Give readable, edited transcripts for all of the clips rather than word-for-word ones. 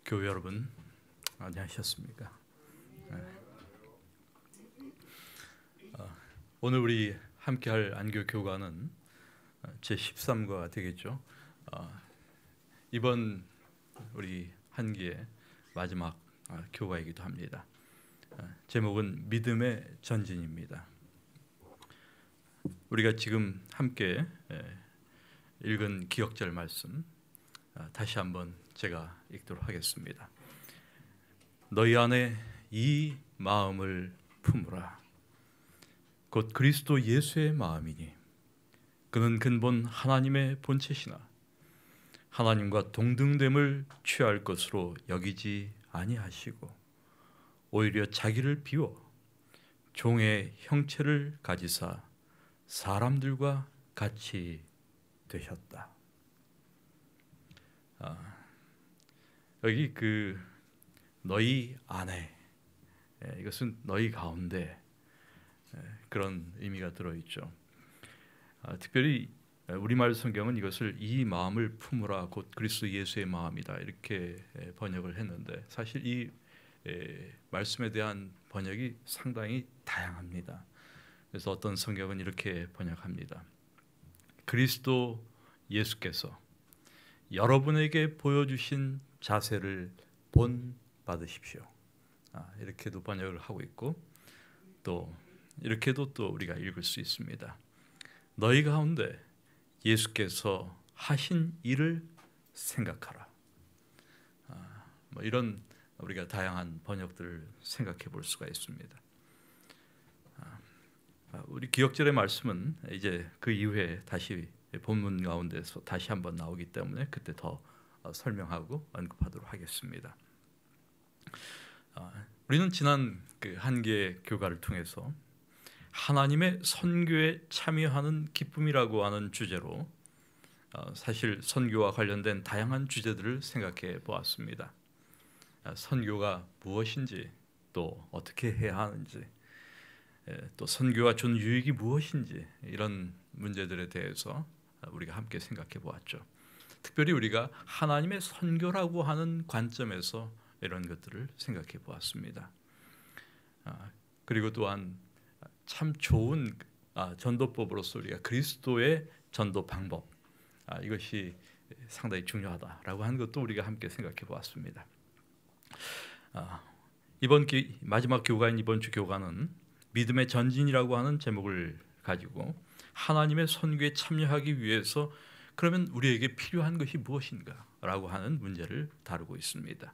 교회 여러분, 안녕하셨습니까? 오늘 우리 함께할 안교 교과는 제13과 되겠죠. 이번 우리 한기의 마지막 교과이기도 합니다. 제목은 믿음의 전진입니다. 우리가 지금 함께 읽은 기억절 말씀 다시 한번 제가 읽도록 하겠습니다. 너희 안에 이 마음을 품으라. 곧 그리스도 예수의 마음이니 그는 근본 하나님의 본체시나 하나님과 동등됨을 취할 것으로 여기지 아니하시고 오히려 자기를 비워 종의 형체를 가지사 사람들과 같이 되셨다. 여기 그 너희 안에, 이것은 너희 가운데 그런 의미가 들어있죠. 특별히 우리말 성경은 이것을 이 마음을 품으라 곧 그리스도 예수의 마음이다 이렇게 번역을 했는데 사실 이 말씀에 대한 번역이 상당히 다양합니다. 그래서 어떤 성경은 이렇게 번역합니다. 그리스도 예수께서 여러분에게 보여주신 자세를 본받으십시오. 이렇게도 번역을 하고 있고 또 이렇게도 또 우리가 읽을 수 있습니다. 너희 가운데 예수께서 하신 일을 생각하라. 이런 우리가 다양한 번역들을 생각해 볼 수가 있습니다. 우리 기억절의 말씀은 이제 그 이후에 다시 본문 가운데서 다시 한번 나오기 때문에 그때 더 설명하고 언급하도록 하겠습니다. 우리는 지난 그 한계 교과를 통해서 하나님의 선교에 참여하는 기쁨이라고 하는 주제로 사실 선교와 관련된 다양한 주제들을 생각해 보았습니다. 선교가 무엇인지 또 어떻게 해야 하는지 또 선교와 준 유익이 무엇인지 이런 문제들에 대해서 우리가 함께 생각해 보았죠. 특별히 우리가 하나님의 선교라고 하는 관점에서 이런 것들을 생각해 보았습니다. 그리고 또한 참 좋은 전도법으로서 우리가 그리스도의 전도 방법 이것이 상당히 중요하다라고 하는 것도 우리가 함께 생각해 보았습니다. 이번 마지막 교과인 이번 주 교과는 믿음의 전진이라고 하는 제목을 가지고 하나님의 선교에 참여하기 위해서 그러면 우리에게 필요한 것이 무엇인가라고 하는 문제를 다루고 있습니다.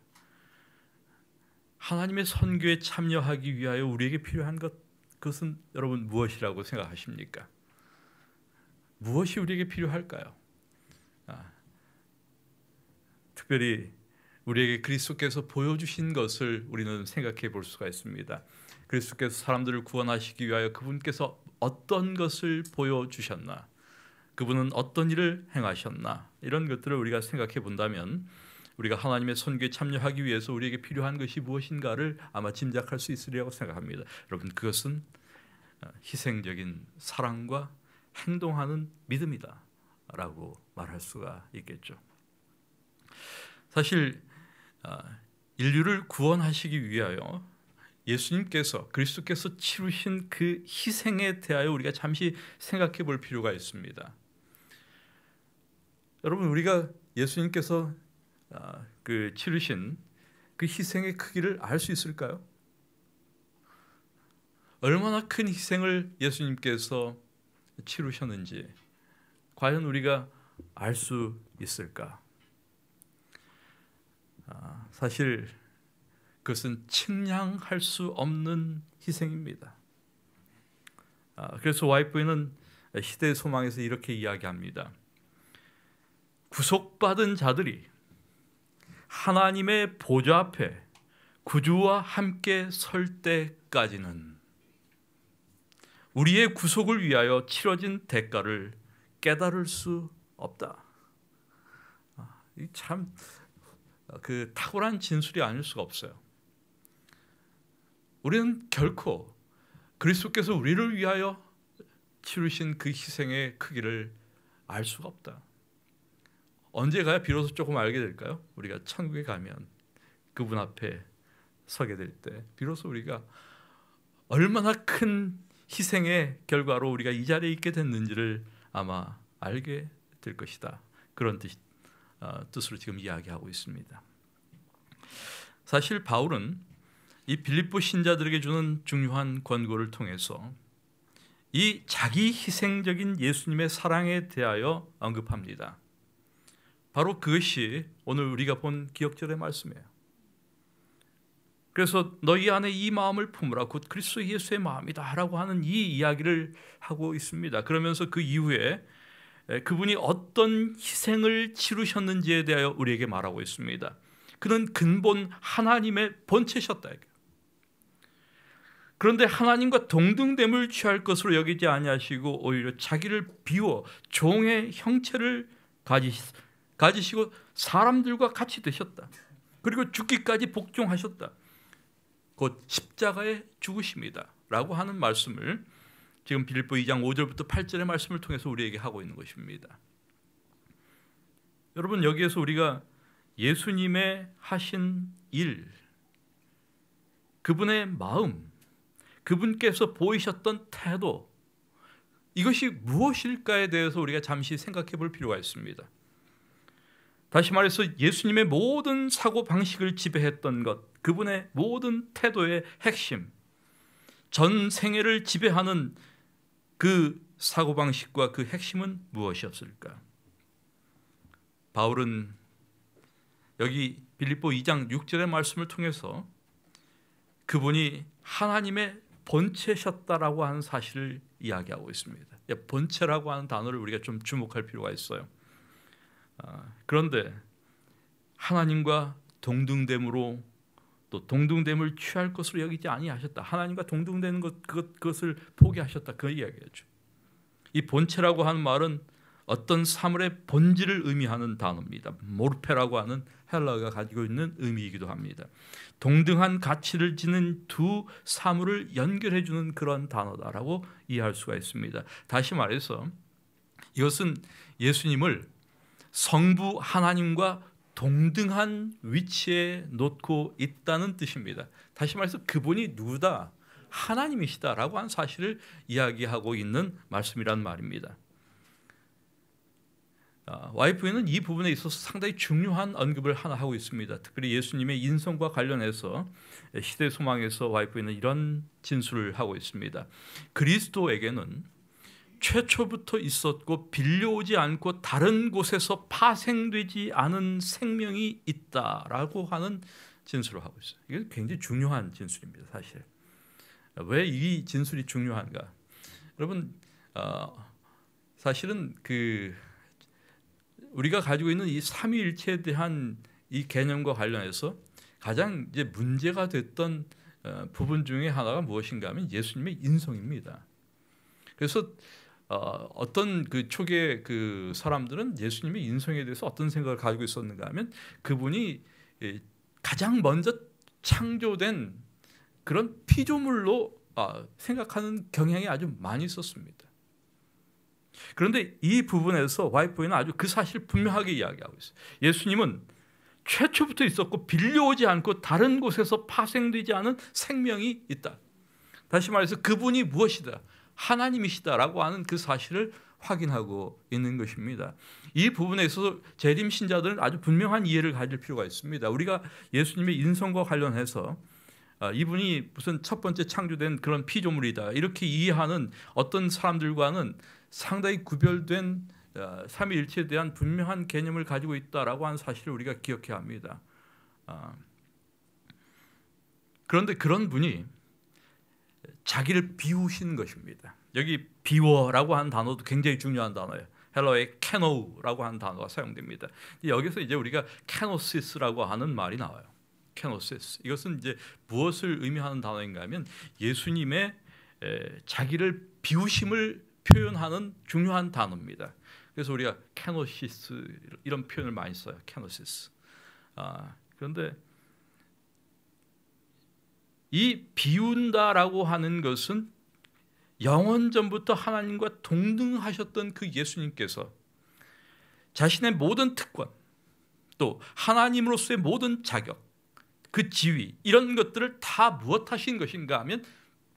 하나님의 선교에 참여하기 위하여 우리에게 필요한 그것은 여러분 무엇이라고 생각하십니까? 무엇이 우리에게 필요할까요? 특별히 우리에게 그리스도께서 보여주신 것을 우리는 생각해 볼 수가 있습니다. 그리스도께서 사람들을 구원하시기 위하여 그분께서 어떤 것을 보여주셨나, 그분은 어떤 일을 행하셨나, 이런 것들을 우리가 생각해 본다면 우리가 하나님의 선교에 참여하기 위해서 우리에게 필요한 것이 무엇인가를 아마 짐작할 수 있으리라고 생각합니다. 여러분, 그것은 희생적인 사랑과 행동하는 믿음이다 라고 말할 수가 있겠죠. 사실 인류를 구원하시기 위하여 예수님께서 그리스도께서 치르신 그 희생에 대하여 우리가 잠시 생각해 볼 필요가 있습니다. 여러분, 우리가 예수님께서 그 치르신 그 희생의 크기를 알 수 있을까요? 얼마나 큰 희생을 예수님께서 치르셨는지 과연 우리가 알 수 있을까? 사실 그것은 측량할 수 없는 희생입니다. 그래서 와이프는 시대의 소망에서 이렇게 이야기합니다. 구속받은 자들이 하나님의 보좌 앞에 구주와 함께 설 때까지는 우리의 구속을 위하여 치러진 대가를 깨달을 수 없다. 참 그 탁월한 진술이 아닐 수가 없어요. 우리는 결코 그리스도께서 우리를 위하여 치르신 그 희생의 크기를 알 수가 없다. 언제 가야 비로소 조금 알게 될까요? 우리가 천국에 가면 그분 앞에 서게 될 때 비로소 우리가 얼마나 큰 희생의 결과로 우리가 이 자리에 있게 됐는지를 아마 알게 될 것이다. 그런 뜻으로 지금 이야기하고 있습니다. 사실 바울은 이 빌립보 신자들에게 주는 중요한 권고를 통해서 이 자기 희생적인 예수님의 사랑에 대하여 언급합니다. 바로 그것이 오늘 우리가 본 기억절의 말씀이에요. 그래서 너희 안에 이 마음을 품으라 곧 그리스도 예수의 마음이다 라고 하는 이 이야기를 하고 있습니다. 그러면서 그 이후에 그분이 어떤 희생을 치르셨는지에 대하여 우리에게 말하고 있습니다. 그는 근본 하나님의 본체셨다. 그런데 하나님과 동등됨을 취할 것으로 여기지 아니하시고 오히려 자기를 비워 종의 형체를 가지시고 사람들과 같이 되셨다. 그리고 죽기까지 복종하셨다. 곧 십자가에 죽으십니다 라고 하는 말씀을 지금 빌립보 2장 5절부터 8절의 말씀을 통해서 우리에게 하고 있는 것입니다. 여러분, 여기에서 우리가 예수님의 하신 일, 그분의 마음, 그분께서 보이셨던 태도, 이것이 무엇일까에 대해서 우리가 잠시 생각해 볼 필요가 있습니다. 다시 말해서 예수님의 모든 사고방식을 지배했던 것, 그분의 모든 태도의 핵심, 전 생애를 지배하는 그 사고방식과 그 핵심은 무엇이었을까? 바울은 여기 빌립보 2장 6절의 말씀을 통해서 그분이 하나님의 본체셨다라고 하는 사실을 이야기하고 있습니다. 본체라고 하는 단어를 우리가 좀 주목할 필요가 있어요. 그런데 하나님과 동등됨으로 또 동등됨을 취할 것으로 여기지 아니하셨다. 하나님과 동등되는 그것을 포기하셨다. 그 이야기죠. 이 본체라고 하는 말은 어떤 사물의 본질을 의미하는 단어입니다. 모르페라고 하는 헬라어가 가지고 있는 의미이기도 합니다. 동등한 가치를 지닌 두 사물을 연결해 주는 그런 단어다라고 이해할 수가 있습니다. 다시 말해서 이것은 예수님을 성부 하나님과 동등한 위치에 놓고 있다는 뜻입니다. 다시 말해서 그분이 누구다? 하나님이시다라고 하는 사실을 이야기하고 있는 말씀이란 말입니다. YF에는 이 부분에 있어서 상당히 중요한 언급을 하나 하고 있습니다. 특별히 예수님의 인성과 관련해서 시대 소망에서 YF에는 이런 진술을 하고 있습니다. 그리스도에게는 최초부터 있었고 빌려오지 않고 다른 곳에서 파생되지 않은 생명이 있다라고 하는 진술을 하고 있어요. 이게 굉장히 중요한 진술입니다. 사실 왜 이 진술이 중요한가? 여러분, 사실은 우리가 가지고 있는 이 삼위일체에 대한 이 개념과 관련해서 가장 이제 문제가 됐던 부분 중에 하나가 무엇인가 하면 예수님의 인성입니다. 그래서 어떤 그 초기의 그 사람들은 예수님의 인성에 대해서 어떤 생각을 가지고 있었는가 하면 그분이 가장 먼저 창조된 그런 피조물로 생각하는 경향이 아주 많이 있었습니다. 그런데 이 부분에서 YF에는 아주 그 사실을 분명하게 이야기하고 있어요. 예수님은 최초부터 있었고 빌려오지 않고 다른 곳에서 파생되지 않은 생명이 있다. 다시 말해서 그분이 무엇이다? 하나님이시다라고 하는 그 사실을 확인하고 있는 것입니다. 이 부분에 있어서 재림 신자들은 아주 분명한 이해를 가질 필요가 있습니다. 우리가 예수님의 인성과 관련해서 이분이 무슨 첫 번째 창조된 그런 피조물이다 이렇게 이해하는 어떤 사람들과는 상당히 구별된 삼위일체에 대한 분명한 개념을 가지고 있다라고 하는 사실을 우리가 기억해야 합니다. 그런데 그런 분이 자기를 비우신 것입니다. 여기 비워라고 하는 단어도 굉장히 중요한 단어예요. 헬라어의 케노우라고 하는 단어가 사용됩니다. 여기서 이제 우리가 케노시스라고 하는 말이 나와요. 케노시스. 이것은 이제 무엇을 의미하는 단어인가 하면 예수님의 자기를 비우심을 표현하는 중요한 단어입니다. 그래서 우리가 케노시스 이런 표현을 많이 써요. 케노시스. 그런데 이 비운다라고 하는 것은 영원 전부터 하나님과 동등하셨던 그 예수님께서 자신의 모든 특권 또 하나님으로서의 모든 자격 그 지위, 이런 것들을 다 무엇하신 것인가 하면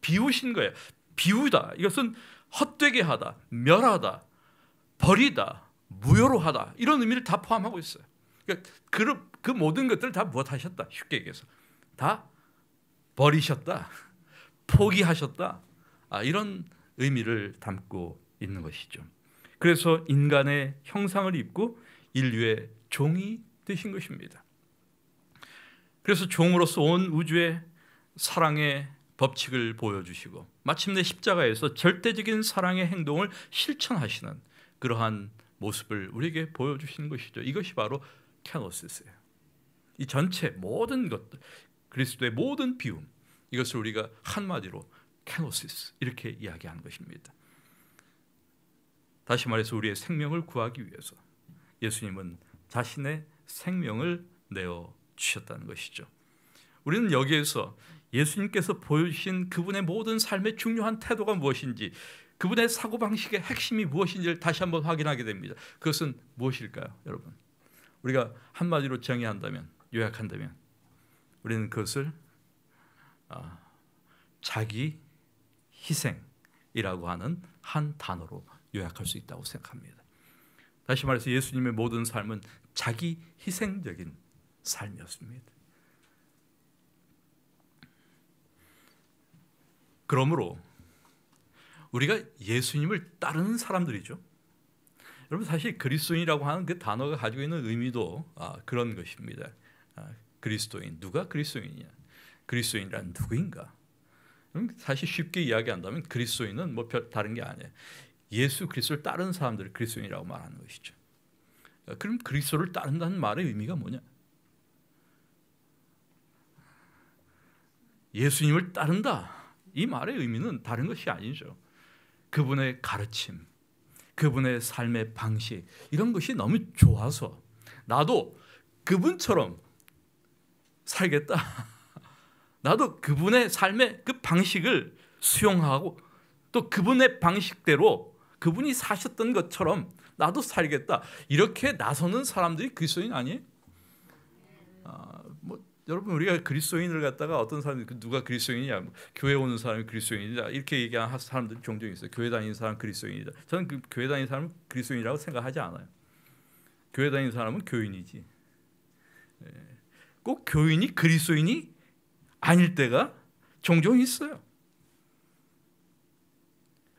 비우신 거예요. 비우다, 이것은 헛되게 하다, 멸하다, 버리다, 무효로 하다, 이런 의미를 다 포함하고 있어요. 그러니까 그 모든 것들을 다 무엇하셨다, 쉽게 얘기해서 다 버리셨다, 포기하셨다, 이런 의미를 담고 있는 것이죠. 그래서 인간의 형상을 입고 인류의 종이 되신 것입니다. 그래서 종으로서 온 우주의 사랑의 법칙을 보여주시고 마침내 십자가에서 절대적인 사랑의 행동을 실천하시는 그러한 모습을 우리에게 보여주시는 것이죠. 이것이 바로 케노시스예요. 이 전체 모든 것들, 그리스도의 모든 비움, 이것을 우리가 한마디로 케노시스 이렇게 이야기하는 것입니다. 다시 말해서 우리의 생명을 구하기 위해서 예수님은 자신의 생명을 내어 주셨다는 것이죠. 우리는 여기에서 예수님께서 보여주신 그분의 모든 삶의 중요한 태도가 무엇인지, 그분의 사고방식의 핵심이 무엇인지를 다시 한번 확인하게 됩니다. 그것은 무엇일까요, 여러분? 우리가 한마디로 정의한다면, 요약한다면 우리는 그것을 자기 희생이라고 하는 한 단어로 요약할 수 있다고 생각합니다. 다시 말해서 예수님의 모든 삶은 자기 희생적인 삶이었습니다. 그러므로 우리가 예수님을 따르는 사람들이죠. 여러분, 사실 그리스도인이라고 하는 그 단어가 가지고 있는 의미도 그런 것입니다. 그리스도인, 누가 그리스도인이냐? 그리스도인이란 누구인가? 사실 쉽게 이야기한다면 그리스도인은 뭐 다른 게 아니에요. 예수 그리스도를 따르는 사람들을 그리스도인이라고 말하는 것이죠. 그럼 그리스도를 따른다는 말의 의미가 뭐냐? 예수님을 따른다, 이 말의 의미는 다른 것이 아니죠. 그분의 가르침, 그분의 삶의 방식, 이런 것이 너무 좋아서 나도 그분처럼 살겠다, 나도 그분의 삶의 그 방식을 수용하고 또 그분의 방식대로 그분이 사셨던 것처럼 나도 살겠다, 이렇게 나서는 사람들이 그리스도인 아니에요? 여러분, 우리가 그리스도인을 갖다가 어떤 사람들이 누가 그리스도인이냐, 교회 오는 사람이 그리스도인이다 이렇게 얘기하는 사람들이 종종 있어요. 교회 다니는 사람 그리스도인이다. 저는 교회 다니는 사람은 그리스도인이라고 생각하지 않아요. 교회 다니는 사람은 교인이지. 꼭 교인이 그리스도인이 아닐 때가 종종 있어요.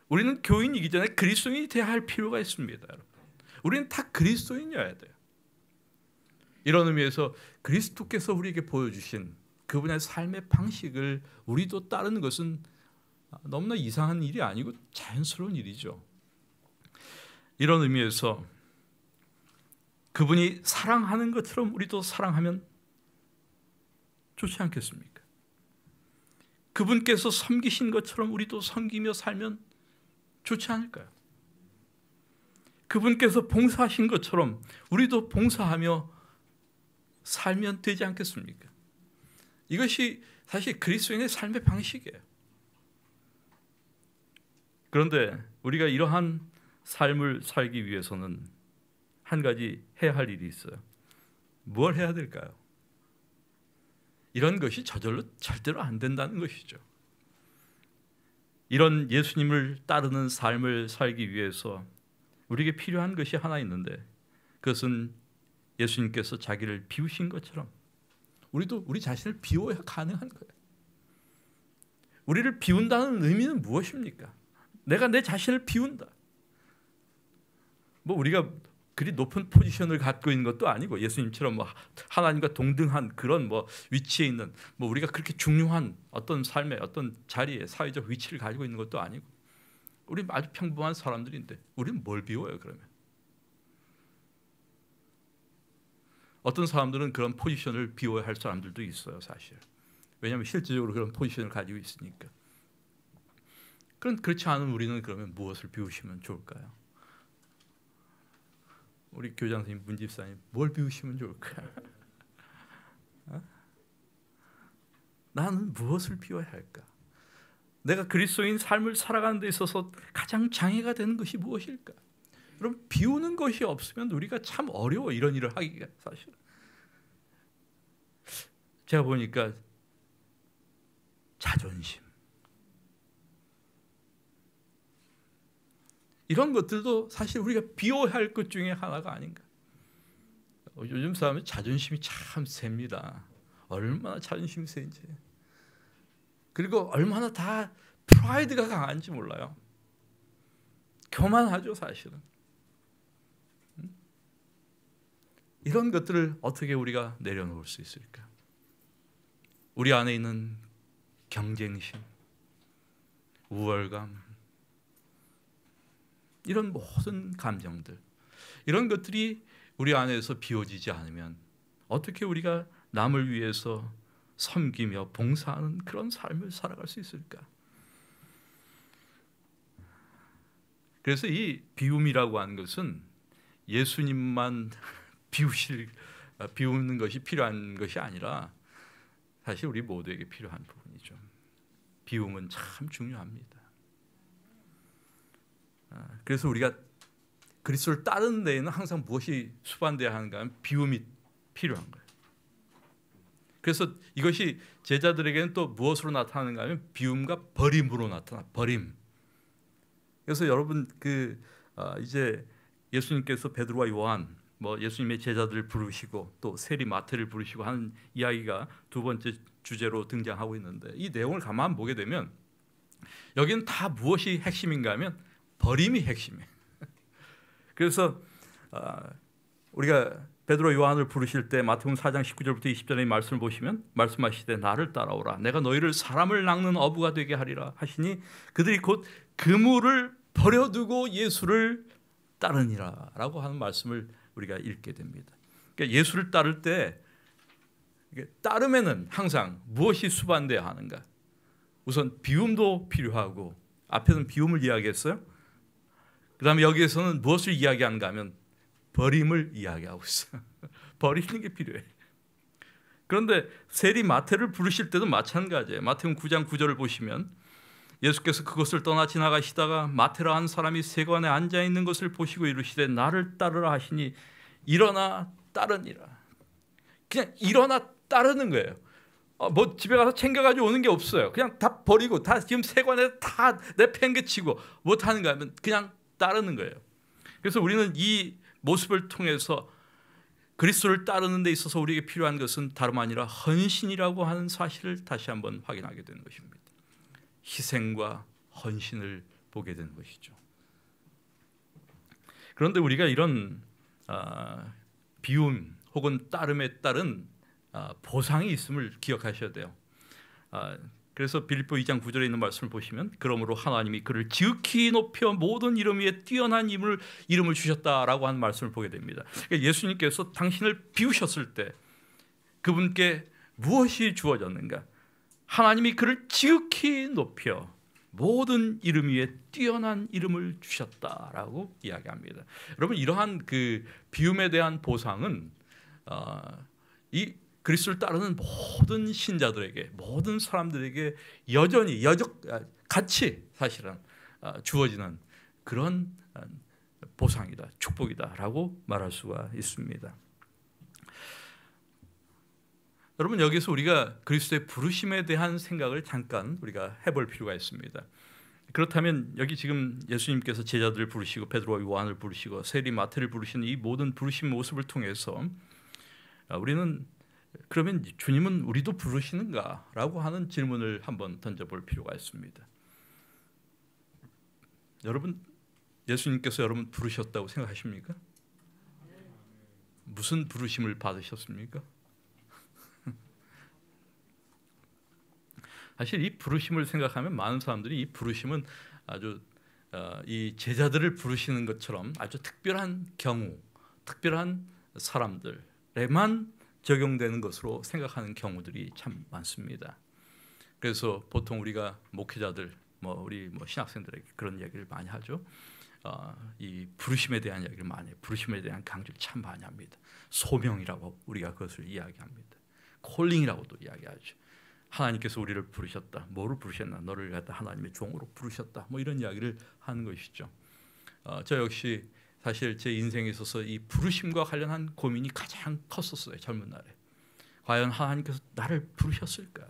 우리는 교인이기 전에 그리스도인이 돼야 할 필요가 있습니다. 여러분. 우리는 다 그리스도인이어야 돼요. 이런 의미에서 그리스도께서 우리에게 보여주신 그분의 삶의 방식을 우리도 따르는 것은 너무나 이상한 일이 아니고 자연스러운 일이죠. 이런 의미에서 그분이 사랑하는 것처럼 우리도 사랑하면 좋지 않겠습니까? 그분께서 섬기신 것처럼 우리도 섬기며 살면 좋지 않을까요? 그분께서 봉사하신 것처럼 우리도 봉사하며 살면 되지 않겠습니까? 이것이 사실 그리스도인의 삶의 방식이에요. 그런데 우리가 이러한 삶을 살기 위해서는 한 가지 해야 할 일이 있어요. 뭘 해야 될까요? 이런 것이 저절로 절대로 안 된다는 것이죠. 이런 예수님을 따르는 삶을 살기 위해서 우리에게 필요한 것이 하나 있는데, 그것은 예수님께서 자기를 비우신 것처럼 우리도 우리 자신을 비워야 가능한 거예요. 우리를 비운다는 의미는 무엇입니까? 내가 내 자신을 비운다. 뭐 우리가 그리 높은 포지션을 갖고 있는 것도 아니고, 예수님처럼 뭐 하나님과 동등한 그런 뭐 위치에 있는, 뭐 우리가 그렇게 중요한 어떤 삶의 어떤 자리에 사회적 위치를 가지고 있는 것도 아니고, 우리 아주 평범한 사람들인데 우리는 뭘 비워요? 그러면 어떤 사람들은 그런 포지션을 비워야 할 사람들도 있어요, 사실. 왜냐하면 실질적으로 그런 포지션을 가지고 있으니까. 그렇지 않은 우리는 그러면 무엇을 비우시면 좋을까요? 우리 교장 선생님, 문 집사님, 뭘 비우시면 좋을까요? 나는 무엇을 비워야 할까? 내가 그리스도인 삶을 살아가는 데 있어서 가장 장애가 되는 것이 무엇일까? 그럼 비우는 것이 없으면 우리가 참 어려워, 이런 일을 하기가. 사실 제가 보니까 자존심, 이런 것들도 사실 우리가 비워할 것 중에 하나가 아닌가. 요즘 사람은 자존심이 참 셉니다. 얼마나 자존심이 센지, 그리고 얼마나 다 프라이드가 강한지 몰라요. 교만하죠 사실은. 이런 것들을 어떻게 우리가 내려놓을 수 있을까? 우리 안에 있는 경쟁심, 우월감, 이런 모든 감정들, 이런 것들이 우리 안에서 비워지지 않으면 어떻게 우리가 남을 위해서 섬기며 봉사하는 그런 삶을 살아갈 수 있을까? 그래서 이 비움이라고 하는 것은 예수님만 비우는 것이 필요한 것이 아니라 사실 우리 모두에게 필요한 부분이죠. 비움은 참 중요합니다. 그래서 우리가 그리스도를 따르는 데에는 항상 무엇이 수반되어야 하는가 하면 비움이 필요한 거예요. 그래서 이것이 제자들에게는 또 무엇으로 나타나는가 하면 비움과 버림으로 나타나. 버림. 그래서 여러분 이제 예수님께서 베드로와 요한, 예수님의 제자들을 부르시고 또 세리 마태를 부르시고 하는 이야기가 두 번째 주제로 등장하고 있는데, 이 내용을 가만 보게 되면 여기는 다 무엇이 핵심인가 하면 버림이 핵심이에요. 그래서 우리가 베드로 요한을 부르실 때 마태복음 4장 19절부터 20절의 말씀을 보시면 말씀하시되 나를 따라오라 내가 너희를 사람을 낚는 어부가 되게 하리라 하시니 그들이 곧 그물을 버려두고 예수를 따르니라 라고 하는 말씀을 우리가 읽게 됩니다. 그러니까 예수를 따를 때 따름에는 항상 무엇이 수반돼야 하는가? 우선 비움도 필요하고, 앞에서는 비움을 이야기했어요. 그 다음에 여기에서는 무엇을 이야기하는가 하면 버림을 이야기하고 있어요. 버리는 게 필요해. 그런데 세리 마태를 부르실 때도 마찬가지예요. 마태복음 9장 9절을 보시면 예수께서 그것을 떠나 지나가시다가 마태라 한 사람이 세관에 앉아 있는 것을 보시고 이르시되 나를 따르라 하시니 일어나 따르니라. 그냥 일어나 따르는 거예요. 집에 가서 챙겨가지고 오는 게 없어요. 그냥 다 버리고 다 지금 세관에 다 내팽개치고 못하는가 하면 그냥 따르는 거예요. 그래서 우리는 이 모습을 통해서 그리스도를 따르는 데 있어서 우리에게 필요한 것은 다름 아니라 헌신이라고 하는 사실을 다시 한번 확인하게 되는 것입니다. 희생과 헌신을 보게 되는 것이죠. 그런데 우리가 이런 비움 혹은 따름에 따른 보상이 있음을 기억하셔야 돼요. 그래서 빌립보 2장 9절에 있는 말씀을 보시면 그러므로 하나님이 그를 지극히 높여 모든 이름 위에 뛰어난 이름을 주셨다라고 하는 말씀을 보게 됩니다. 그러니까 예수님께서 당신을 비우셨을 때 그분께 무엇이 주어졌는가? 하나님이 그를 지극히 높여 모든 이름 위에 뛰어난 이름을 주셨다라고 이야기합니다. 여러분, 이러한 그 비움에 대한 보상은 이 그리스도를 따르는 모든 신자들에게, 모든 사람들에게 여전히 같이 사실은 주어지는 그런 보상이다, 축복이다라고 말할 수가 있습니다. 여러분, 여기서 우리가 그리스도의 부르심에 대한 생각을 잠깐 우리가 해볼 필요가 있습니다. 그렇다면 여기 지금 예수님께서 제자들을 부르시고 베드로와 요한을 부르시고 세리 마태를 부르시는 이 모든 부르심 모습을 통해서 우리는 그러면 주님은 우리도 부르시는가라고 하는 질문을 한번 던져볼 필요가 있습니다. 여러분, 예수님께서 여러분 부르셨다고 생각하십니까? 무슨 부르심을 받으셨습니까? 사실 이 부르심을 생각하면 많은 사람들이 이 부르심은 아주 이 제자들을 부르시는 것처럼 아주 특별한 경우, 특별한 사람들에만 적용되는 것으로 생각하는 경우들이 참 많습니다. 그래서 보통 우리가 목회자들, 우리 신학생들에게 그런 이야기를 많이 하죠. 이 부르심에 대한 이야기를 많이 해요. 부르심에 대한 강조를 참 많이 합니다. 소명이라고 우리가 그것을 이야기합니다. 콜링이라고도 이야기하죠. 하나님께서 우리를 부르셨다. 뭐로 부르셨나? 너를 갖다 하나님의 종으로 부르셨다. 이런 이야기를 하는 것이죠. 저 역시 사실 제 인생에 있어서 이 부르심과 관련한 고민이 가장 컸었어요. 젊은 날에. 과연 하나님께서 나를 부르셨을까?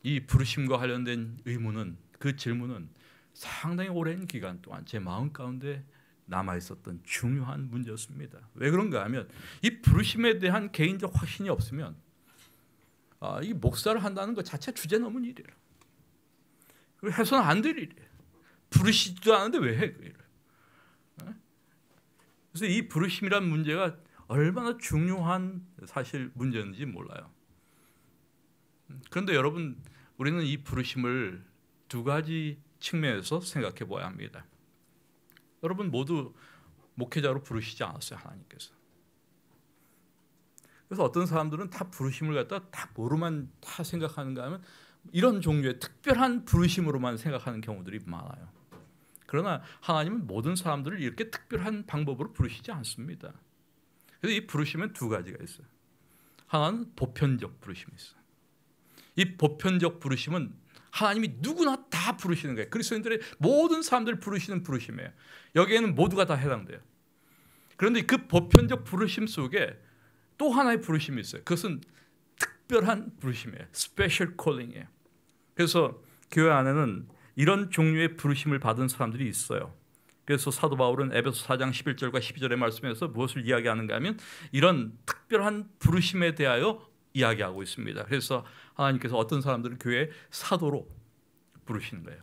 이 부르심과 관련된 의문은, 그 질문은 상당히 오랜 기간 동안 제 마음 가운데 남아 있었던 중요한 문제였습니다. 왜 그런가 하면 이 부르심에 대한 개인적 확신이 없으면 이 목사를 한다는 것 자체 주제넘은 일이에요. 해서는 안 될 일이에요. 부르시지도 않은데 왜 해? 그래서 이 부르심이란 문제가 얼마나 중요한 사실 문제인지 몰라요. 그런데 여러분, 우리는 이 부르심을 두 가지 측면에서 생각해 봐야 합니다. 여러분 모두 목회자로 부르시지 않았어요, 하나님께서. 그래서 어떤 사람들은 다 부르심을 갖다 다 뭐로만 다 생각하는가 하면 이런 종류의 특별한 부르심으로만 생각하는 경우들이 많아요. 그러나 하나님은 모든 사람들을 이렇게 특별한 방법으로 부르시지 않습니다. 그래서 이 부르심은 두 가지가 있어요. 하나는 보편적 부르심이 있어요. 이 보편적 부르심은 하나님이 누구나 다 부르시는 거예요. 그리스도인들의 모든 사람들을 부르시는 부르심이에요. 여기에는 모두가 다 해당돼요. 그런데 그 보편적 부르심 속에 또 하나의 부르심이 있어요. 그것은 특별한 부르심이에요. 스페셜 콜링이에요. 그래서 교회 안에는 이런 종류의 부르심을 받은 사람들이 있어요. 그래서 사도 바울은 에베소 4장 11절과 12절의 말씀에서 무엇을 이야기하는가 하면 이런 특별한 부르심에 대하여 이야기하고 있습니다. 그래서 하나님께서 어떤 사람들을 교회의 사도로 부르시는 거예요.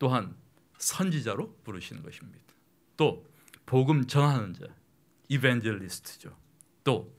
또한 선지자로 부르시는 것입니다. 또 복음 전하는 자, 이벤젤리스트죠. 또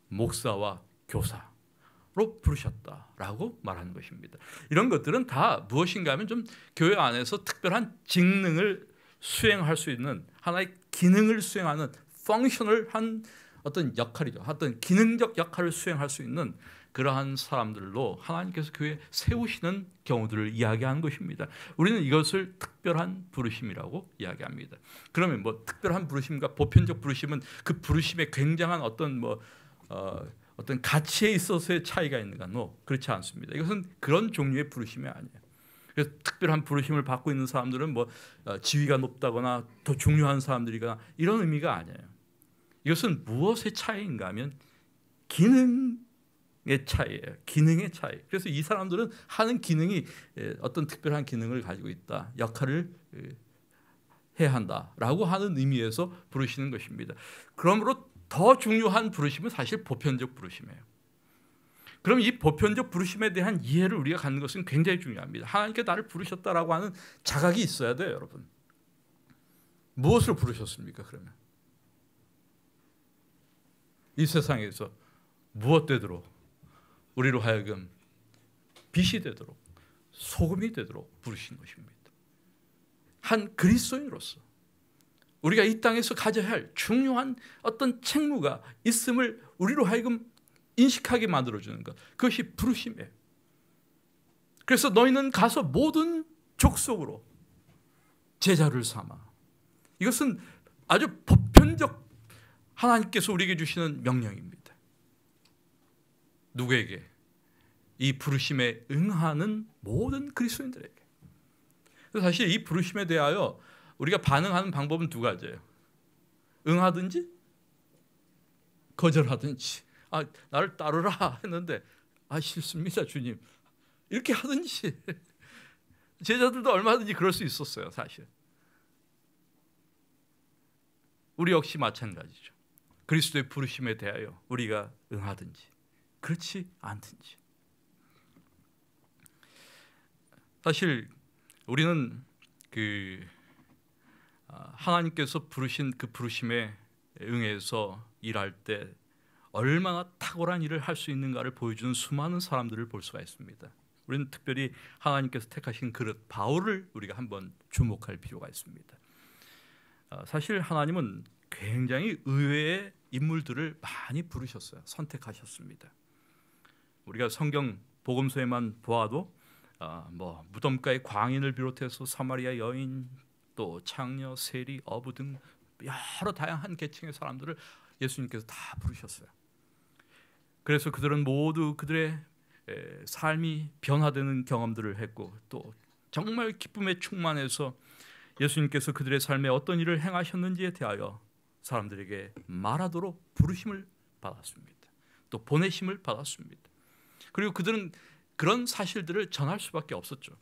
목사와 교사로 부르셨다라고 말하는 것입니다. 이런 것들은 다 무엇인가 하면 좀 교회 안에서 특별한 직능을 수행할 수 있는 하나의 기능을 수행하는 펑셔널 한 어떤 역할이죠. 어떤 기능적 역할을 수행할 수 있는 그러한 사람들로 하나님께서 교회에 세우시는 경우들을 이야기하는 것입니다. 우리는 이것을 특별한 부르심이라고 이야기합니다. 그러면 뭐 특별한 부르심과 보편적 부르심은 그 부르심에 굉장한 어떤 어떤 가치에 있어서의 차이가 있는가? 그렇지 않습니다. 이것은 그런 종류의 부르심이 아니에요. 그래서 특별한 부르심을 받고 있는 사람들은 뭐 지위가 높다거나 더 중요한 사람들이거나 이런 의미가 아니에요. 이것은 무엇의 차이인가 하면 기능의 차이예요. 기능의 차이. 그래서 이 사람들은 하는 기능이 어떤 특별한 기능을 가지고 있다. 역할을 해야 한다라고 하는 의미에서 부르시는 것입니다. 그러므로 더 중요한 부르심은 사실 보편적 부르심이에요. 그럼 이 보편적 부르심에 대한 이해를 우리가 갖는 것은 굉장히 중요합니다. 하나님께 나를 부르셨다라고 하는 자각이 있어야 돼요, 여러분. 무엇으로 부르셨습니까, 그러면? 이 세상에서 무엇 되도록 우리로 하여금 빛이 되도록 소금이 되도록 부르신 것입니다. 한 그리스도인으로서 우리가 이 땅에서 가져야 할 중요한 어떤 책무가 있음을 우리로 하여금 인식하게 만들어주는 것, 그것이 부르심이에요. 그래서 너희는 가서 모든 족속으로 제자를 삼아. 이것은 아주 보편적 하나님께서 우리에게 주시는 명령입니다. 누구에게? 이 부르심에 응하는 모든 그리스도인들에게. 사실 이 부르심에 대하여 우리가 반응하는 방법은 두 가지예요. 응하든지 거절하든지. 나를 따르라 했는데 싫습니다, 주님. 이렇게 하든지. 제자들도 얼마든지 그럴 수 있었어요, 사실. 우리 역시 마찬가지죠. 그리스도의 부르심에 대하여 우리가 응하든지 그렇지 않든지. 사실 우리는 하나님께서 부르신 그 부르심에 응해서 일할 때 얼마나 탁월한 일을 할 수 있는가를 보여주는 수많은 사람들을 볼 수가 있습니다. 우리는 특별히 하나님께서 택하신 그릇 바울을 우리가 한번 주목할 필요가 있습니다. 사실 하나님은 굉장히 의외의 인물들을 많이 부르셨어요. 선택하셨습니다. 우리가 성경 복음서에만 보아도 무덤가의 광인을 비롯해서 사마리아 여인, 또 창녀, 세리, 어부 등 여러 다양한 계층의 사람들을 예수님께서 다 부르셨어요. 그래서 그들은 모두 그들의 삶이 변화되는 경험들을 했고 또 정말 기쁨에 충만해서 예수님께서 그들의 삶에 어떤 일을 행하셨는지에 대하여 사람들에게 말하도록 부르심을 받았습니다. 또 보내심을 받았습니다. 그리고 그들은 그런 사실들을 전할 수밖에 없었죠.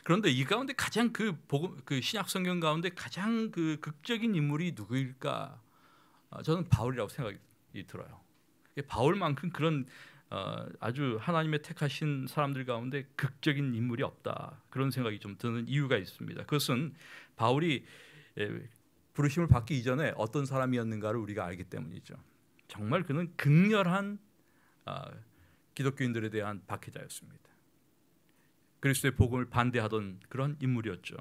그런데 이 가운데 가장 그 신약 성경 가운데 가장 그 극적인 인물이 누구일까? 저는 바울이라고 생각이 들어요. 바울만큼 그런 아주 하나님의 택하신 사람들 가운데 극적인 인물이 없다. 그런 생각이 좀 드는 이유가 있습니다. 그것은 바울이 부르심을 받기 이전에 어떤 사람이었는가를 우리가 알기 때문이죠. 정말 그는 극렬한 기독교인들에 대한 박해자였습니다. 그리스도의 복음을 반대하던 그런 인물이었죠.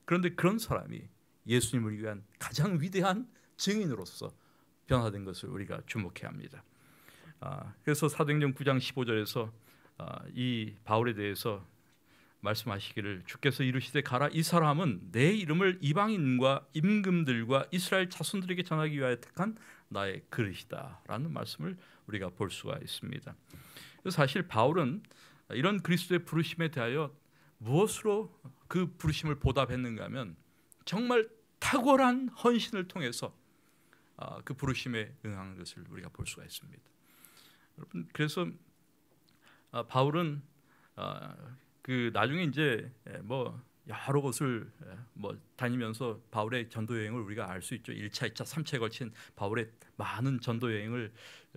그런데 그런 사람이 예수님을 위한 가장 위대한 증인으로서 변화된 것을 우리가 주목해야 합니다. 그래서 사도행전 9장 15절에서 이 바울에 대해서 말씀하시기를 주께서 이르시되 가라 이 사람은 내 이름을 이방인과 임금들과 이스라엘 자손들에게 전하기 위하여 택한 나의 그릇이다라는 말씀을 우리가 볼 수가 있습니다. 사실 바울은 이런 그리스도의 부르심에 대하여 무엇으로 그 부르심을 보답했는가 하면 정말 탁월한 헌신을 통해서 그 부르심에 응하는 것을 우리가 볼 수가 있습니다. 여러분 그래서 바울은 그 나중에 이제 뭐 여러 곳을 뭐 다니면서 바울의 전도 여행을 우리가 알 수 있죠. 1차, 2차, 3차에 걸친 바울의 많은 전도 여행을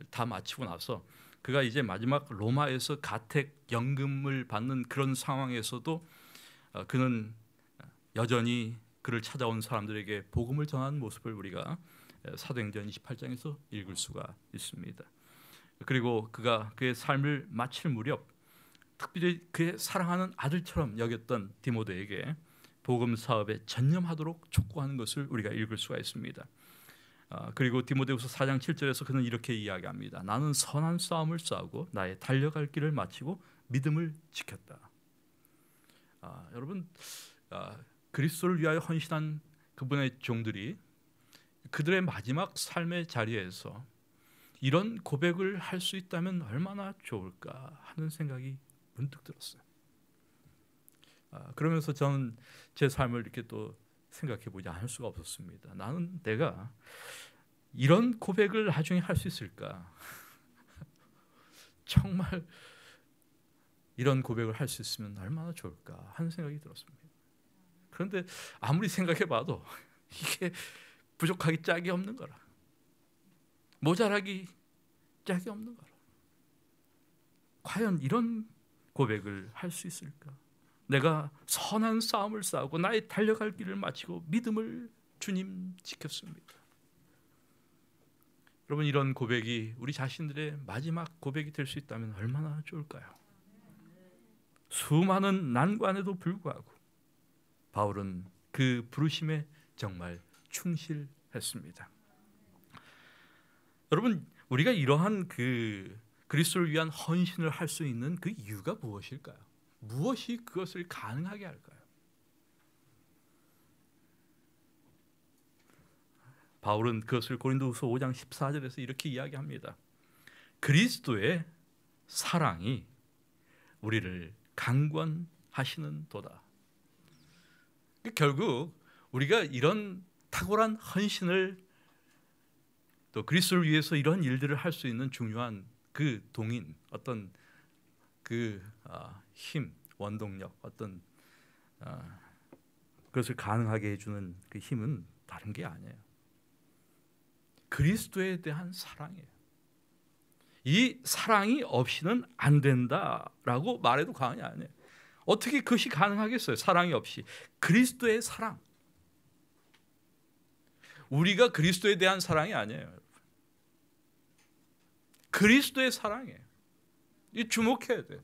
다 마치고 나서 그가 이제 마지막 로마에서 가택 연금을 받는 그런 상황에서도 그는 여전히 그를 찾아온 사람들에게 복음을 전하는 모습을 우리가 사도행전 28장에서 읽을 수가 있습니다. 그리고 그가 그의 삶을 마칠 무렵 특별히 그의 사랑하는 아들처럼 여겼던 디모데에게 복음 사업에 전념하도록 촉구하는 것을 우리가 읽을 수가 있습니다. 그리고 디모데후서 4장 7절에서 그는 이렇게 이야기합니다. 나는 선한 싸움을 싸우고 나의 달려갈 길을 마치고 믿음을 지켰다. 여러분 그리스도를 위하여 헌신한 그분의 종들이 그들의 마지막 삶의 자리에서 이런 고백을 할 수 있다면 얼마나 좋을까 하는 생각이 문득 들었어요. 그러면서 저는 제 삶을 이렇게 또 생각해 보지 않을 수가 없었습니다. 나는 내가 이런 고백을 나중에 할 수 있을까? 정말 이런 고백을 할 수 있으면 얼마나 좋을까 하는 생각이 들었습니다. 그런데 아무리 생각해 봐도 이게 부족하기 짝이 없는 거라. 모자라기 짝이 없는 거라. 과연 이런 고백을 할 수 있을까? 내가 선한 싸움을 싸우고 나의 달려갈 길을 마치고 믿음을 주님 지켰습니다. 여러분 이런 고백이 우리 자신들의 마지막 고백이 될 수 있다면 얼마나 좋을까요? 수많은 난관에도 불구하고 바울은 그 부르심에 정말 충실했습니다. 여러분 우리가 이러한 그 그리스도를 위한 헌신을 할 수 있는 그 이유가 무엇일까요? 무엇이 그것을 가능하게 할까요? 바울은 그것을 고린도후서 5장 14절에서 이렇게 이야기합니다. 그리스도의 사랑이 우리를 강권하시는 도다. 결국 우리가 이런 탁월한 헌신을 또 그리스도를 위해서 이런 일들을 할 수 있는 중요한 그 동인 어떤 그 힘, 원동력 어떤 그것을 가능하게 해주는 그 힘은 다른 게 아니에요. 그리스도에 대한 사랑이에요. 이 사랑이 없이는 안 된다라고 말해도 과언이 아니에요. 어떻게 그것이 가능하겠어요? 사랑이 없이. 그리스도의 사랑. 우리가 그리스도에 대한 사랑이 아니에요. 그리스도의 사랑이에요. 이 주목해야 돼요.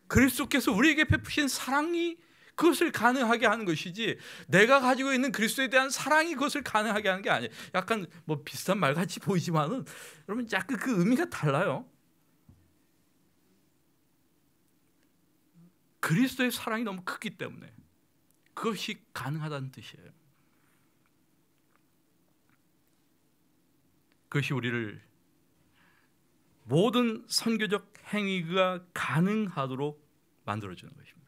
그리스도께서 우리에게 베푸신 사랑이 그것을 가능하게 하는 것이지 내가 가지고 있는 그리스도에 대한 사랑이 그것을 가능하게 하는 게 아니에요. 약간 뭐 비슷한 말 같이 보이지만은 여러분 약간 그 의미가 달라요. 그리스도의 사랑이 너무 크기 때문에 그것이 가능하다는 뜻이에요. 그것이 우리를 모든 선교적 행위가 가능하도록 만들어주는 것입니다.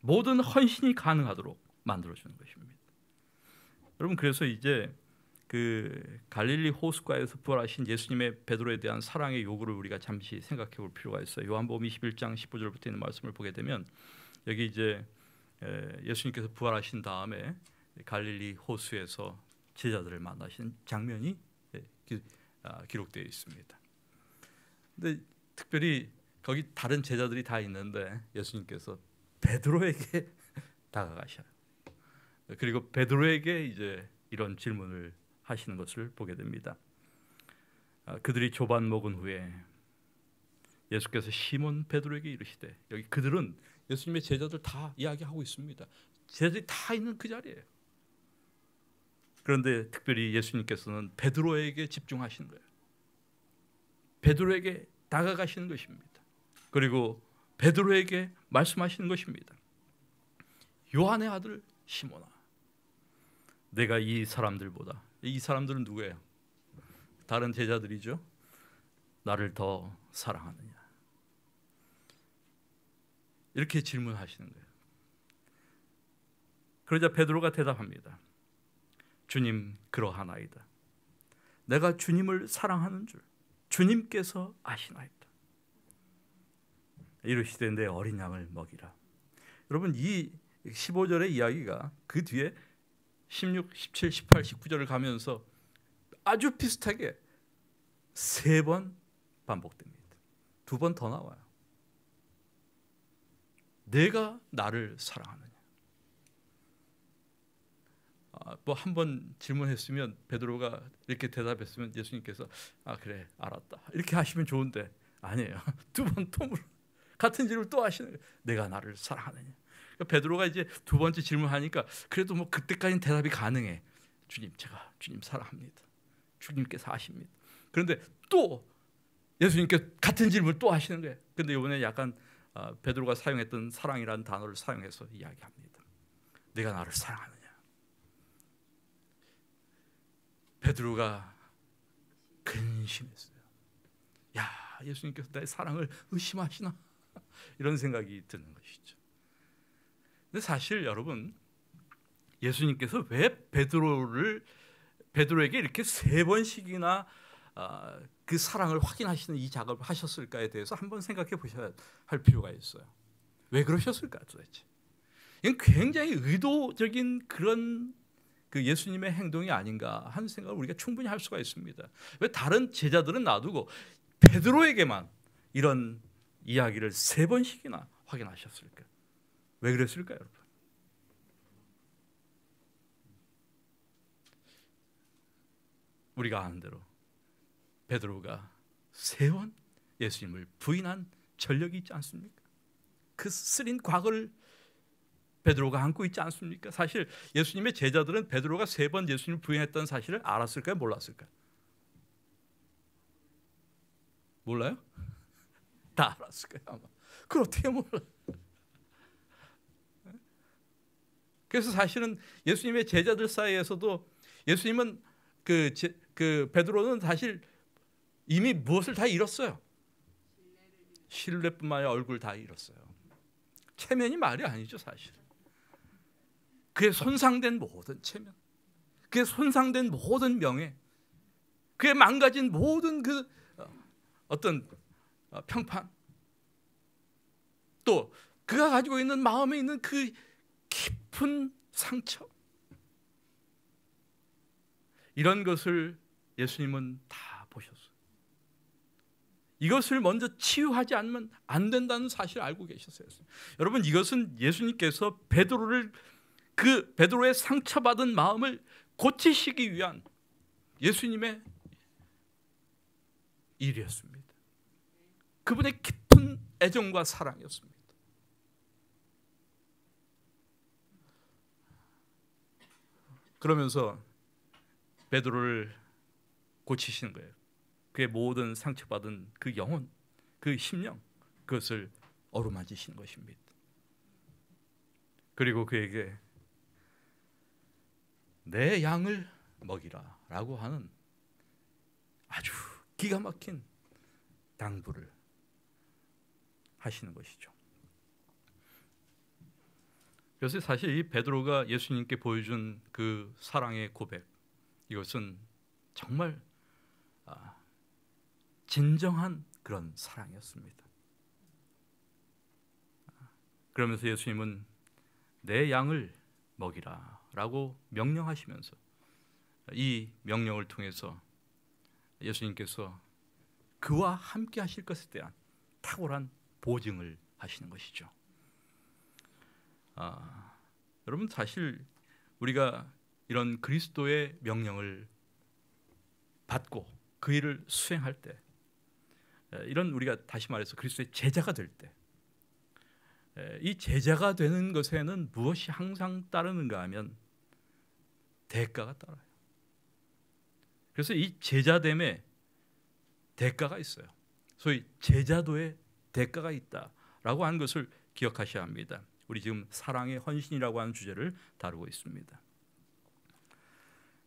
모든 헌신이 가능하도록 만들어주는 것입니다. 여러분 그래서 이제 그 갈릴리 호숫가에서 부활하신 예수님의 베드로에 대한 사랑의 요구를 우리가 잠시 생각해 볼 필요가 있어요. 요한복음 21장 15절부터 있는 말씀을 보게 되면 여기 이제 예수님께서 부활하신 다음에 갈릴리 호수에서 제자들을 만나신 장면이 기록되어 있습니다. 근데 특별히 거기 다른 제자들이 다 있는데 예수님께서 베드로에게 다가가셔요. 그리고 베드로에게 이제 이런 질문을 하시는 것을 보게 됩니다. 그들이 조반 먹은 후에 예수께서 시몬 베드로에게 이르시되, 여기 그들은 예수님의 제자들 다 이야기하고 있습니다. 제자들이 다 있는 그 자리예요. 그런데 특별히 예수님께서는 베드로에게 집중하시는 거예요. 베드로에게 다가가시는 것입니다. 그리고 베드로에게 말씀하시는 것입니다. 요한의 아들 시몬아, 내가 이 사람들보다, 이 사람들은 누구예요? 다른 제자들이죠. 나를 더 사랑하느냐? 이렇게 질문하시는 거예요. 그러자 베드로가 대답합니다. 주님, 그러하나이다. 내가 주님을 사랑하는 줄 주님께서 아시나이다. 이르시되 내 어린 양을 먹이라. 여러분, 이 15절의 이야기가 그 뒤에 16, 17, 18, 19절을 가면서 아주 비슷하게 3번 반복됩니다. 2번 더 나와요. 내가 나를 사랑하느냐. 뭐 한 번 질문했으면 베드로가 이렇게 대답했으면 예수님께서 그래 알았다 이렇게 하시면 좋은데 아니에요. 2번 또 같은 질문 또 하시는 거예요. 내가 나를 사랑하느냐. 그러니까 베드로가 이제 2번째 질문하니까 그래도 뭐 그때까지는 대답이 가능해. 주님, 제가 주님 사랑합니다. 주님께서 아십니다. 그런데 또 예수님께 같은 질문을 또 하시는 거예요. 그런데 이번에 약간 베드로가 사용했던 사랑이라는 단어를 사용해서 이야기합니다. 내가 나를 사랑하느냐. 베드로가 근심했어요. 야, 예수님께서 나의 사랑을 의심하시나? 이런 생각이 드는 것이죠. 근데 사실 여러분, 예수님께서 왜 베드로에게 이렇게 3번씩이나 그 사랑을 확인하시는 이 작업을 하셨을까에 대해서 한번 생각해 보셔야 할 필요가 있어요. 왜 그러셨을까 도대체? 이건 굉장히 의도적인 그런 그 예수님의 행동이 아닌가 하는 생각을 우리가 충분히 할 수가 있습니다. 왜 다른 제자들은 놔두고 베드로에게만 이런 이야기를 3번씩이나 확인하셨을까? 왜 그랬을까요, 여러분? 우리가 아는 대로 베드로가 3번 예수님을 부인한 전력이 있지 않습니까? 그 쓰린 과거를 베드로가 안고 있지 않습니까? 사실 예수님의 제자들은 베드로가 3번 예수님을 부인했다는 사실을 알았을까요? 몰랐을까요? 몰라요? 다 알았을 거예요 아마. 그걸 어떻게 몰라? 그래서 사실은 예수님의 제자들 사이에서도 예수님은 그 베드로는 사실 이미 무엇을 다 잃었어요. 신뢰뿐만 아니라 얼굴 다 잃었어요. 체면이 말이 아니죠 사실. 그의 손상된 모든 체면, 그의 손상된 모든 명예, 그의 망가진 모든 그 어떤 평판, 또 그가 가지고 있는 마음에 있는 그 깊은 상처, 이런 것을 예수님은 다 보셨어요. 이것을 먼저 치유하지 않으면 안 된다는 사실을 알고 계셨어요. 여러분, 이것은 예수님께서 그 베드로의 상처받은 마음을 고치시기 위한 예수님의 일이었습니다. 그분의 깊은 애정과 사랑이었습니다. 그러면서 베드로를 고치시는 거예요. 그의 모든 상처받은 그 영혼, 그 심령, 그것을 어루만지시는 것입니다. 그리고 그에게 내 양을 먹이라 라고 하는 아주 기가 막힌 당부를 하시는 것이죠. 그래서 사실 이 베드로가 예수님께 보여준 그 사랑의 고백, 이것은 정말 진정한 그런 사랑이었습니다. 그러면서 예수님은 내 양을 먹이라 라고 명령하시면서 이 명령을 통해서 예수님께서 그와 함께 하실 것에 대한 탁월한 보증을 하시는 것이죠. 여러분, 사실 우리가 이런 그리스도의 명령을 받고 그 일을 수행할 때, 이런 우리가 다시 말해서 그리스도의 제자가 될 때, 이 제자가 되는 것에는 무엇이 항상 따르는가 하면 대가가 따라요. 그래서 이 제자됨에 대가가 있어요. 소위 제자도의 대가가 있다라고 하는 것을 기억하셔야 합니다. 우리 지금 사랑의 헌신이라고 하는 주제를 다루고 있습니다.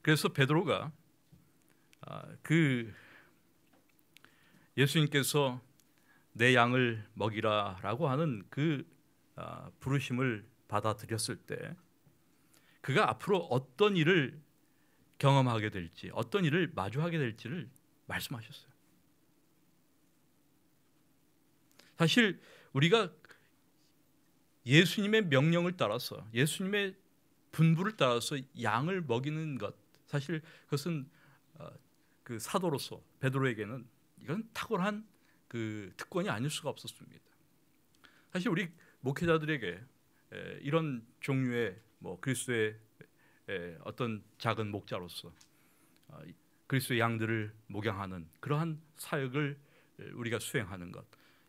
그래서 베드로가 그 예수님께서 내 양을 먹이라라고 하는 그 부르심을 받아들였을 때 그가 앞으로 어떤 일을 경험하게 될지, 어떤 일을 마주하게 될지를 말씀하셨어요. 사실 우리가 예수님의 명령을 따라서, 예수님의 분부를 따라서 양을 먹이는 것, 사실 그것은 그 사도로서 베드로에게는 이건 탁월한 그 특권이 아닐 수가 없었습니다. 사실 우리 목회자들에게 이런 종류의 그리스도의 어떤 작은 목자로서 그리스도의 양들을 목양하는 그러한 사역을 우리가 수행하는 것,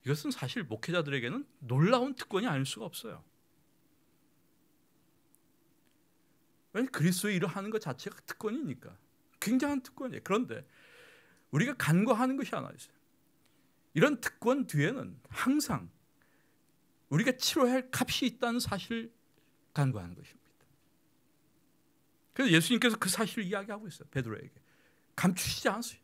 이것은 사실 목회자들에게는 놀라운 특권이 아닐 수가 없어요. 왜냐하면 그리스도의 일을 하는 것 자체가 특권이니까, 굉장한 특권이에요. 그런데 우리가 간과하는 것이 하나 있어요. 이런 특권 뒤에는 항상 우리가 치러야 할 값이 있다는 사실을 간과하는 것입니다. 그래서 예수님께서 그 사실을 이야기하고 있어요. 베드로에게 감추시지 않으세요.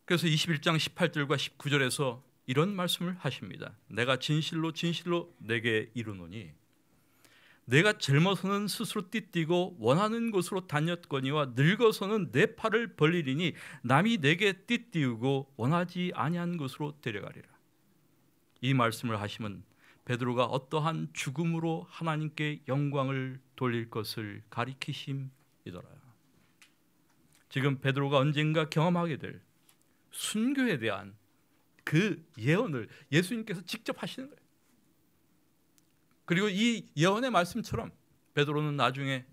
그래서 21장 18절과 19절에서 이런 말씀을 하십니다. 내가 진실로 진실로 내게 이르노니 내가 젊어서는 스스로 띠뛰고 원하는 곳으로 다녔거니와 늙어서는 내 팔을 벌리리니 남이 내게 띠띠우고 원하지 아니한 곳으로 데려가리라. 이 말씀을 하시면 베드로가 어떠한 죽음으로 하나님께 영광을 돌릴 것을 가리키심이더라. 지금 베드로가 언젠가 경험하게 될 순교에 대한 그 예언을 예수님께서 직접 하시는 거예요. 그리고 이 예언의 말씀처럼 베드로는 나중에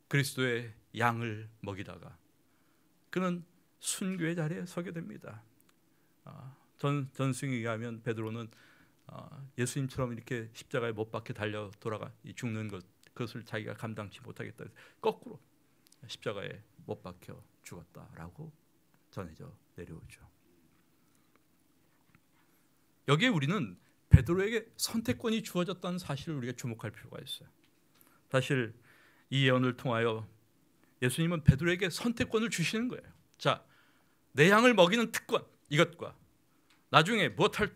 그리스도의 양을 먹이다가 그는 순교의 자리에 서게 됩니다. 전승에 의하면 베드로는 예수님처럼 이렇게 십자가에 못 박혀 달려 돌아가 죽는 그것을 자기가 감당치 못하겠다 해서 거꾸로 십자가에 못 박혀 죽었다라고 전해져 내려오죠. 여기에 우리는 베드로에게 선택권이 주어졌다는 사실을 우리가 주목할 필요가 있어요. 사실 이 예언을 통하여 예수님은 베드로에게 선택권을 주시는 거예요. 자, 내 양을 먹이는 특권, 이것과 나중에 무엇할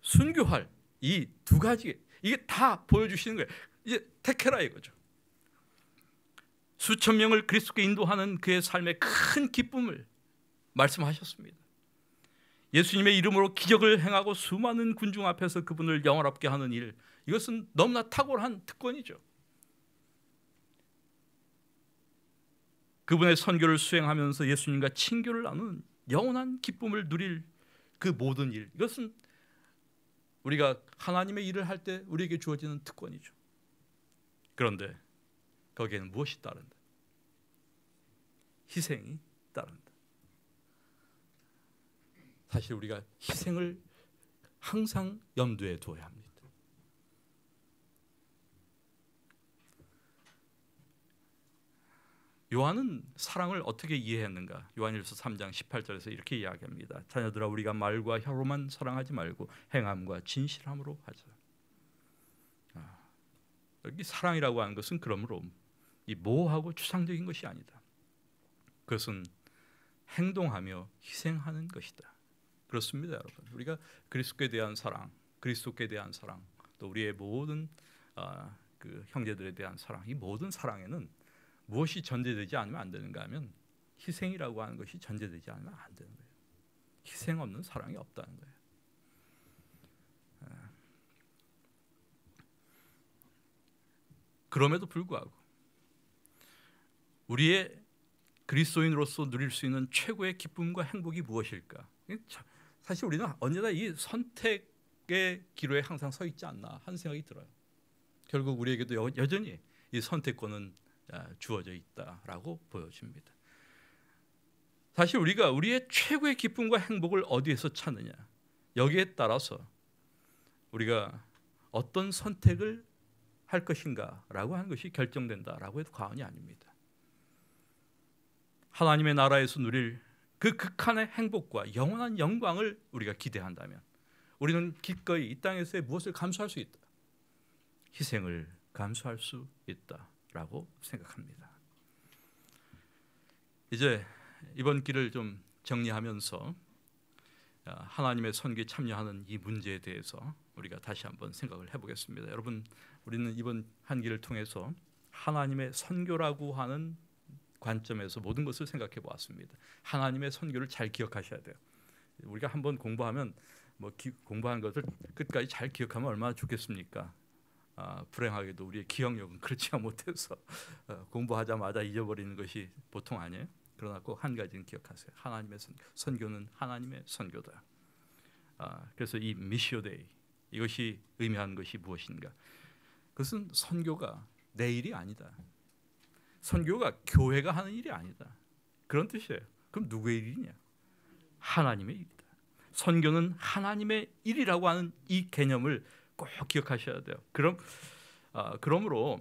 순교할 이 두 가지, 이게 다 보여주시는 거예요. 이제 택해라 이거죠. 수천 명을 그리스도께 인도하는 그의 삶의 큰 기쁨을 말씀하셨습니다. 예수님의 이름으로 기적을 행하고 수많은 군중 앞에서 그분을 영화롭게 하는 일, 이것은 너무나 탁월한 특권이죠. 그분의 선교를 수행하면서 예수님과 친교를 나누는 영원한 기쁨을 누릴 그 모든 일, 이것은 우리가 하나님의 일을 할 때 우리에게 주어지는 특권이죠. 그런데 거기에는 무엇이 따른다? 희생이 따른다. 사실 우리가 희생을 항상 염두에 두어야 합니다. 요한은 사랑을 어떻게 이해했는가? 요한일서 3장 18절에서 이렇게 이야기합니다. 자녀들아, 우리가 말과 혀로만 사랑하지 말고 행함과 진실함으로 하자. 여기 사랑이라고 하는 것은 그러므로 이 모호하고 추상적인 것이 아니다. 그것은 행동하며 희생하는 것이다. 그렇습니다, 여러분. 우리가 그리스도께 대한 사랑, 그리스도께 대한 사랑, 또 우리의 모든 그 형제들에 대한 사랑, 이 모든 사랑에는 무엇이 전제되지 않으면 안 되는가 하면 희생이라고 하는 것이 전제되지 않으면 안 되는 거예요. 희생 없는 사랑이 없다는 거예요. 그럼에도 불구하고 우리의 그리스도인으로서 누릴 수 있는 최고의 기쁨과 행복이 무엇일까? 사실 우리는 언제나 이 선택의 기로에 항상 서 있지 않나 하는 생각이 들어요. 결국 우리에게도 여전히 이 선택권은 주어져 있다라고 보여집니다. 사실 우리가 우리의 최고의 기쁨과 행복을 어디에서 찾느냐, 여기에 따라서 우리가 어떤 선택을 할 것인가라고 하는 것이 결정된다라고 해도 과언이 아닙니다. 하나님의 나라에서 누릴 그 극한의 행복과 영원한 영광을 우리가 기대한다면 우리는 기꺼이 이 땅에서의 무엇을 감수할 수 있다. 희생을 감수할 수 있다라고 생각합니다. 이제 이번 길을 좀 정리하면서 하나님의 선교에 참여하는 이 문제에 대해서 우리가 다시 한번 생각을 해보겠습니다. 여러분, 우리는 이번 한 길을 통해서 하나님의 선교라고 하는 관점에서 모든 것을 생각해 보았습니다. 하나님의 선교를 잘 기억하셔야 돼요. 우리가 한번 공부하면 공부한 것을 끝까지 잘 기억하면 얼마나 좋겠습니까? 불행하게도 우리의 기억력은 그렇지가 못해서 공부하자마자 잊어버리는 것이 보통 아니에요. 그러나 꼭 한 가지는 기억하세요. 하나님의 선교는 하나님의 선교다. 그래서 이 미시오 데이, 이것이 의미하는 것이 무엇인가? 그것은 선교가 내 일이 아니다. 선교가 교회가 하는 일이 아니다. 그런 뜻이에요. 그럼 누구의 일이냐? 하나님의 일이다. 선교는 하나님의 일이라고 하는 이 개념을 꼭 기억하셔야 돼요. 그러므로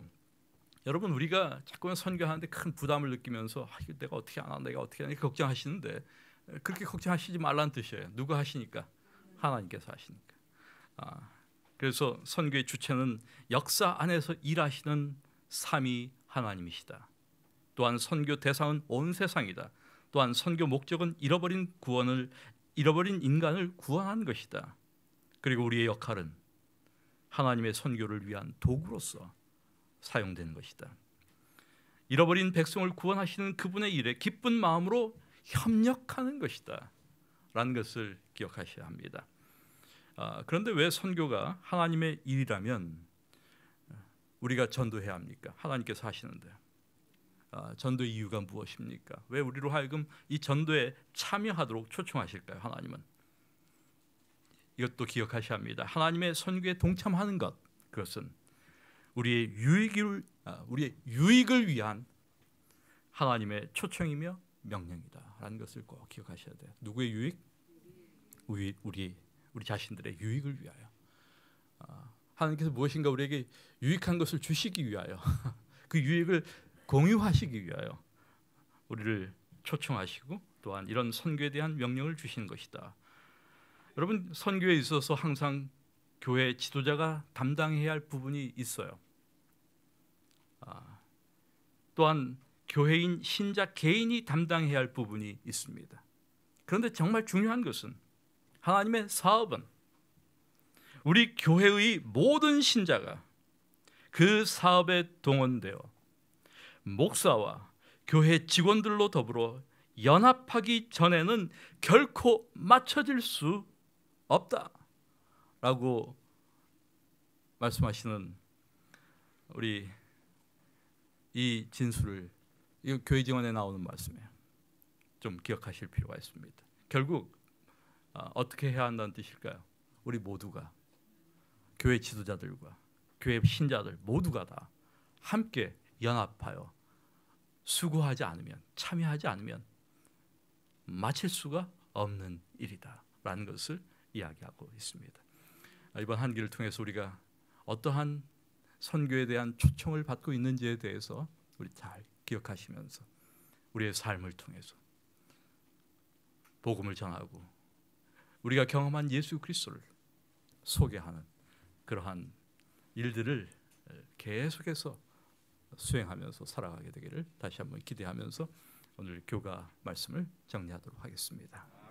여러분, 우리가 자꾸만 선교하는데 큰 부담을 느끼면서 이거 내가 어떻게 하나, 내가 어떻게 하나 이렇게 걱정하시는데, 그렇게 걱정하시지 말라는 뜻이에요. 누가 하시니까? 하나님께서 하시니까. 그래서 선교의 주체는 역사 안에서 일하시는 삼위 하나님이시다. 또한 선교 대상은 온 세상이다. 또한 선교 목적은 잃어버린 인간을 구원하는 것이다. 그리고 우리의 역할은 하나님의 선교를 위한 도구로서 사용되는 것이다. 잃어버린 백성을 구원하시는 그분의 일에 기쁜 마음으로 협력하는 것이다 라는 것을 기억하셔야 합니다. 그런데 왜 선교가 하나님의 일이라면 우리가 전도해야 합니까? 하나님께서 하시는데 전도의 이유가 무엇입니까? 왜 우리로 하여금 이 전도에 참여하도록 초청하실까요? 하나님은 이것도 기억하셔야 합니다. 하나님의 선교에 동참하는 것, 그것은 우리의 유익을 위한 하나님의 초청이며 명령이다라는 것을 꼭 기억하셔야 돼요. 누구의 유익? 우리 자신들의 유익을 위하여. 하나님께서 무엇인가 우리에게 유익한 것을 주시기 위하여 그 유익을 공유하시기 위하여 우리를 초청하시고 또한 이런 선교에 대한 명령을 주시는 것이다. 여러분, 선교에 있어서 항상 교회 지도자가 담당해야 할 부분이 있어요. 또한 교회인 신자 개인이 담당해야 할 부분이 있습니다. 그런데 정말 중요한 것은 하나님의 사업은 우리 교회의 모든 신자가 그 사업에 동원되어 목사와 교회 직원들로 더불어 연합하기 전에는 결코 맞춰질 수 없다라고 말씀하시는 우리 이 진술을, 이 교회 증언에 나오는 말씀이에요. 좀 기억하실 필요가 있습니다. 결국 어떻게 해야 한다는 뜻일까요? 우리 모두가, 교회 지도자들과 교회 신자들 모두가 다 함께 연합하여 수고하지 않으면, 참여하지 않으면 마칠 수가 없는 일이다라는 것을 이야기하고 있습니다. 이번 한 기를 통해서 우리가 어떠한 선교에 대한 초청을 받고 있는지에 대해서 우리 잘 기억하시면서 우리의 삶을 통해서 복음을 전하고 우리가 경험한 예수 그리스도를 소개하는 그러한 일들을 계속해서 수행하면서 살아가게 되기를 다시 한번 기대하면서 오늘 교가 말씀을 정리하도록 하겠습니다.